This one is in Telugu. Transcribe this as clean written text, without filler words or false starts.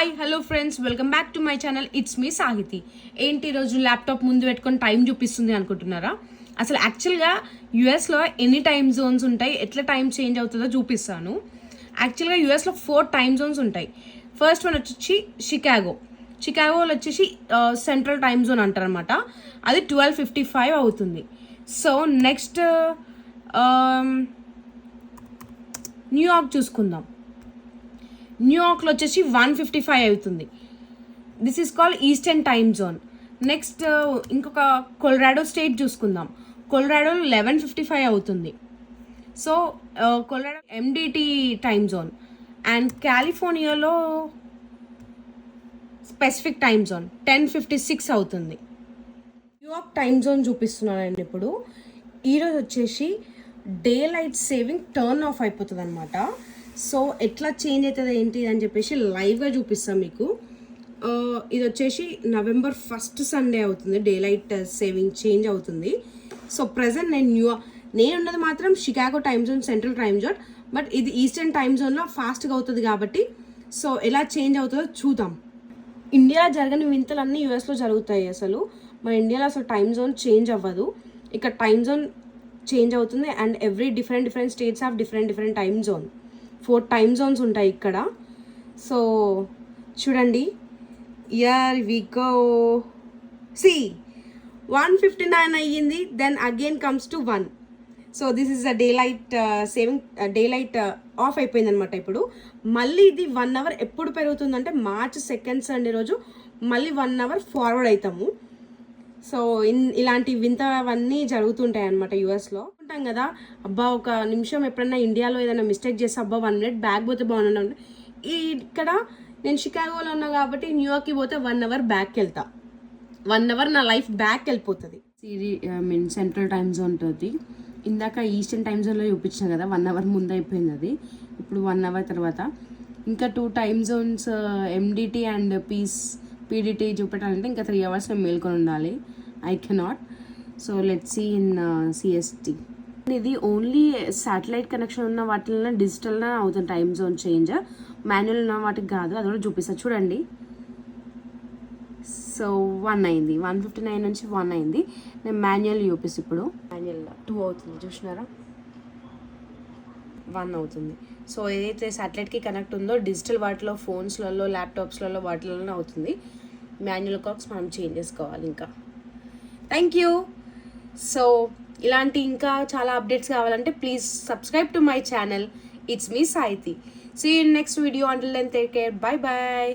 Hi hello friends, welcome back to my channel. It's me Sahithi. ఏంటి ఈరోజు ల్యాప్టాప్ ముందు పెట్టుకొని టైం చూపిస్తుంది అనుకుంటున్నారా? అసలు యాక్చువల్గా యూఎస్లో ఎన్ని టైమ్ జోన్స్ ఉంటాయి, ఎట్లా టైం చేంజ్ అవుతుందో చూపిస్తాను. యాక్చువల్గా యూఎస్లో 4 టైమ్ జోన్స్ ఉంటాయి. ఫస్ట్ వన్ వచ్చి షికాగోలో వచ్చేసి సెంట్రల్ టైమ్ జోన్ అంటారనమాట. అది 12:55 అవుతుంది. సో నెక్స్ట్ న్యూయార్క్ చూసుకుందాం. న్యూయార్క్లో వచ్చేసి 1:55 అవుతుంది. This is called eastern time zone. Next ఇంకొక కొలరాడో స్టేట్ చూసుకుందాం. కొలరాడోలో 11:55 అవుతుంది. So Colorado MDT time zone. And కాలిఫోర్నియాలో స్పెసిఫిక్ టైమ్ జోన్ 10:56 అవుతుంది. న్యూయార్క్ టైమ్ జోన్ చూపిస్తున్నానండి. ఇప్పుడు ఈరోజు వచ్చేసి daylight saving turn off అయిపోతుంది అనమాట. సో ఎట్లా చేంజ్ అవుతుంది ఏంటి అని చెప్పేసి లైవ్గా చూపిస్తాం మీకు. ఇది వచ్చేసి November 1st సండే అవుతుంది. డే లైట్ సేవింగ్ చేంజ్ అవుతుంది. సో ప్రజెంట్ నేను ఉన్నది మాత్రం Chicago time zone, central time zone. But ఇది ఈస్టర్న్ టైమ్ జోన్లో ఫాస్ట్గా అవుతుంది కాబట్టి సో ఎలా చేంజ్ అవుతుందో చూద్దాం. ఇండియా జరగని వింతలు అన్నీ యూఎస్లో జరుగుతాయి. అసలు మన ఇండియాలో అసలు టైమ్ జోన్ చేంజ్ అవ్వదు. ఇక్కడ టైమ్ జోన్ చేంజ్ అవుతుంది. And every different states have different time zone. 4 time Jones ఉంటాయి ఇక్కడ. సో చూడండి, ఇయర్ వి గో. సి 1:59 అయ్యింది. Then again comes to 1. So this is a daylight saving. Daylight off అయిపోయింది అనమాట. ఇప్పుడు మళ్ళీ ఇది 1 hour ఎప్పుడు పెరుగుతుందంటే March 2nd సండే రోజు మళ్ళీ 1 hour ఫార్వర్డ్ అవుతాము. సో ఇలాంటి వింతవన్నీ జరుగుతుంటాయి అనమాట యూఎస్లో. ఉంటాం కదా, అబ్బా ఒక నిమిషం ఎప్పుడన్నా ఇండియాలో ఏదైనా మిస్టేక్ చేస్తే అబ్బా 1 minute బ్యాక్ పోతే బాగుండు. ఇక్కడ నేను షికాగోలో ఉన్నా కాబట్టి న్యూయార్క్కి పోతే 1 hour బ్యాక్ వెళ్తా. 1 hour నా లైఫ్ బ్యాక్ వెళ్ళిపోతుంది. సెంట్రల్ టైమ్ జోన్ తోటి ఇందాక ఈస్టర్న్ టైమ్ జోన్లో చూపించిన కదా, 1 hour ముందు అయిపోయింది అది. ఇప్పుడు 1 hour తర్వాత ఇంకా 2 time zones MDT and PDT చూపెట్టాలంటే ఇంకా 3 hours నేను మేల్కొని ఉండాలి. I cannot. So let's see in CST. ఇది ఓన్లీ శాటిలైట్ కనెక్షన్ ఉన్న వాటిలో డిజిటల్గా అవుతుంది టైమ్ జోన్ చేంజ్. మాన్యువల్ ఉన్న వాటికి కాదు. అది కూడా చూపిస్తా చూడండి. సో 1 అయింది. 1:59 నుంచి 1 అయింది. నేను మాన్యువల్ చూపిస్తాను. ఇప్పుడు మాన్యువల్ 2 అవుతుంది. చూసినారా, 1 అవుతుంది. సో ఏదైతే శాటిలైట్కి కనెక్ట్ ఉందో డిజిటల్ వాటిలో, ఫోన్స్లలో, ల్యాప్టాప్స్లలో వాటిలోనే అవుతుంది. మాన్యువల్ కాక్స్ మనం చేంజ్ చేసుకోవాలి. ఇంకా థ్యాంక్ యూ. సో ఇలాంటి ఇంకా చాలా అప్డేట్స్ కావాలంటే please subscribe to my channel. It's me Sahithi. See you in next video. Until then take care. Bye bye.